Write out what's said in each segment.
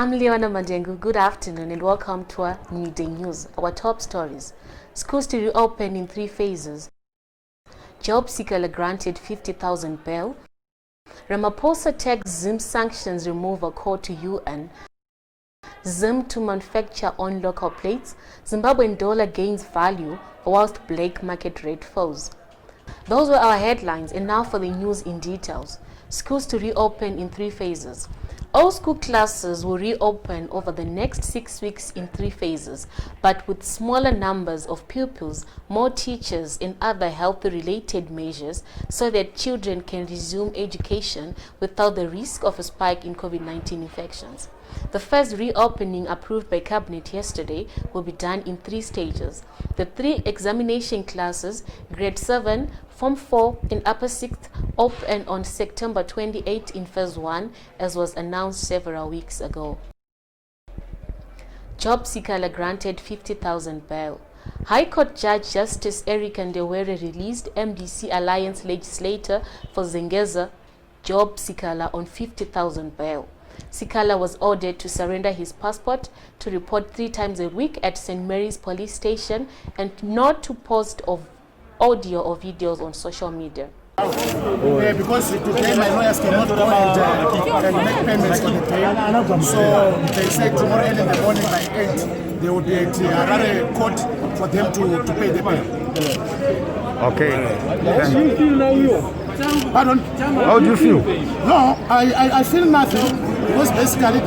I'm Leona Mandengu. Good afternoon and welcome to our midday news. Our top stories. Schools to reopen in 3 phases. Job Sikhala granted 50,000 bail. Ramaphosa takes Zim sanctions removal call to UN. Zim to manufacture on local plates. Zimbabwean dollar gains value whilst black market rate falls. Those were our headlines, and now for the news in details. Schools to reopen in 3 phases. All school classes will reopen over the next 6 weeks in 3 phases, but with smaller numbers of pupils, more teachers, and other health-related measures so that children can resume education without the risk of a spike in COVID-19 infections. The first reopening approved by Cabinet yesterday will be done in 3 stages. The 3 examination classes, Grade 7, Form 4 and Upper 6th, open on September 28 in Phase 1, as was announced several weeks ago. Job Sikhala granted 50,000 bail. High Court Judge Justice Eric Ndewere released MDC Alliance legislator for Zengeza Job Sikhala on 50,000 bail. Sikhala was ordered to surrender his passport, to report 3 times a week at St. Mary's police station, and not to post of audio or videos on social media. Because today my lawyers cannot go and make payments for the bail, so they said tomorrow early in the morning by 8 they will be at Harare court for them to pay the bail. Okay. How do you feel now? Pardon? How do you feel? No, I feel nothing, because basically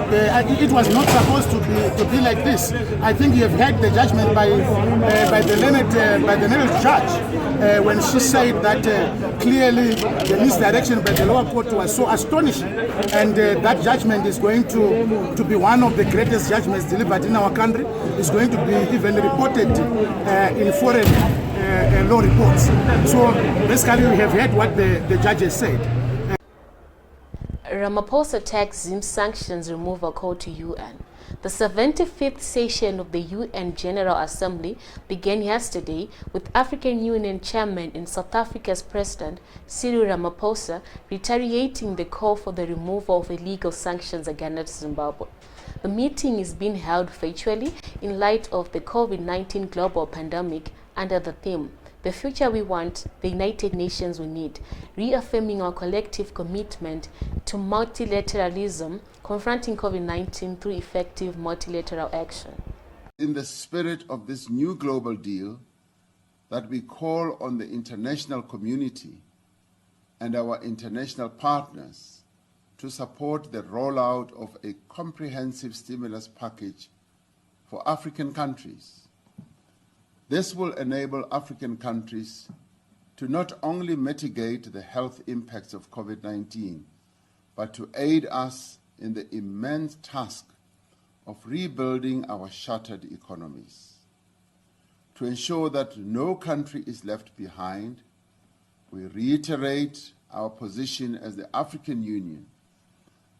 it was not supposed to be like this. I think you have heard the judgment by the learned judge when she said that clearly the misdirection by the lower court was so astonishing, and that judgment is going to be one of the greatest judgments delivered in our country. It's going to be even reported in foreign law reports. So basically we have heard what the judges said. Ramaphosa takes Zim sanctions removal call to UN. The 75th session of the UN General Assembly began yesterday with African Union Chairman and South Africa's President Cyril Ramaphosa reiterating the call for the removal of illegal sanctions against Zimbabwe. The meeting is being held virtually in light of the COVID-19 global pandemic under the theme, "The future we want, the United Nations we need," reaffirming our collective commitment to multilateralism, confronting COVID-19 through effective multilateral action. In the spirit of this new global deal, that we call on the international community and our international partners to support the rollout of a comprehensive stimulus package for African countries. This will enable African countries to not only mitigate the health impacts of COVID-19, but to aid us in the immense task of rebuilding our shattered economies. To ensure that no country is left behind, we reiterate our position as the African Union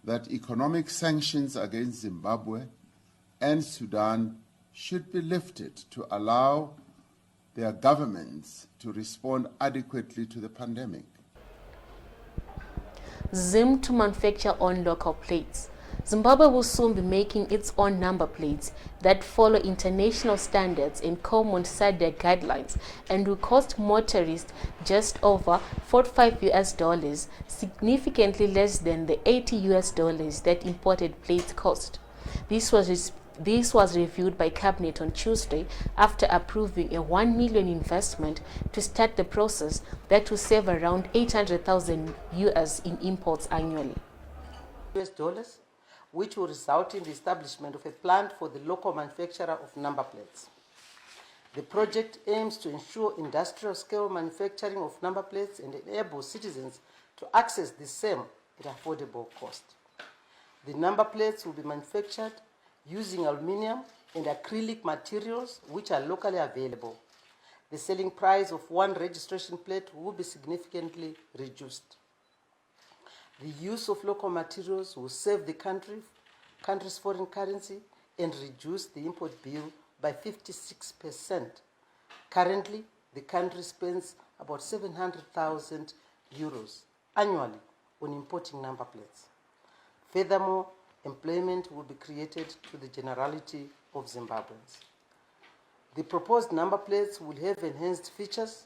that economic sanctions against Zimbabwe and Sudan should be lifted to allow their governments to respond adequately to the pandemic. Zim to manufacture on local plates. Zimbabwe will soon be making its own number plates that follow international standards and common SADC guidelines, and will cost motorists just over $45, significantly less than the $80 that imported plates cost. This was reviewed by Cabinet on Tuesday after approving a $1 million investment to start the process that will save around $800,000 in imports annually. $, which will result in the establishment of a plant for the local manufacturer of number plates. The project aims to ensure industrial-scale manufacturing of number plates and enable citizens to access the same at affordable cost. The number plates will be manufactured using aluminium and acrylic materials which are locally available. The selling price of one registration plate will be significantly reduced. The use of local materials will save the country's foreign currency and reduce the import bill by 56%. Currently, the country spends about 700,000 euros annually on importing number plates. Furthermore, employment will be created to the generality of Zimbabweans. The proposed number plates will have enhanced features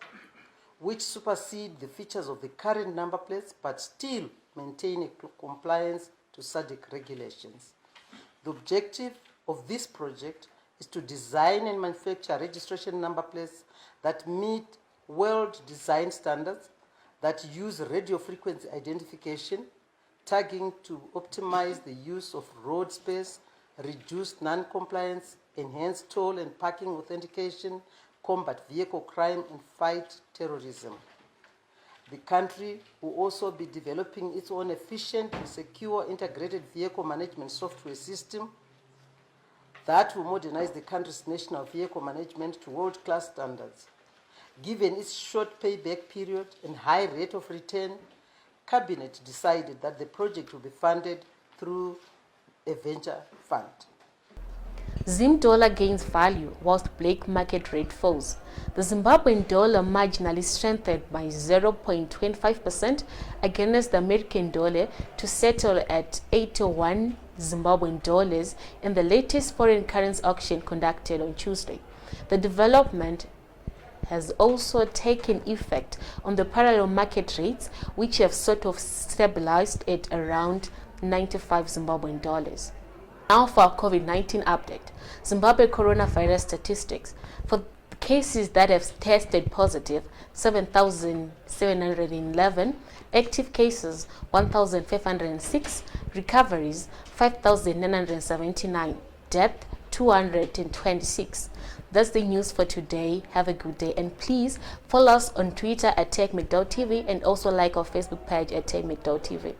which supersede the features of the current number plates but still maintain a compliance to SADC regulations. The objective of this project is to design and manufacture registration number plates that meet world design standards, that use radio frequency identification, tagging to optimize the use of road space, reduce non-compliance, enhance toll and parking authentication, combat vehicle crime, and fight terrorism. The country will also be developing its own efficient and secure integrated vehicle management software system that will modernize the country's national vehicle management to world-class standards. Given its short payback period and high rate of return, Cabinet decided that the project will be funded through a venture fund. Zim dollar gains value whilst black market rate falls. The Zimbabwean dollar marginally strengthened by 0.25% against the American dollar to settle at 81 Zimbabwean dollars in the latest foreign currency auction conducted on Tuesday. The development has also taken effect on the parallel market rates, which have sort of stabilized at around 95 Zimbabwean dollars. Now for our COVID-19 update. Zimbabwe coronavirus statistics. For cases that have tested positive, 7,711, active cases, 1,506, recoveries, 5,979, death, 226. That's the news for today. Have a good day, and please follow us on Twitter at techmc.tv and also like our Facebook page at techmc.tv.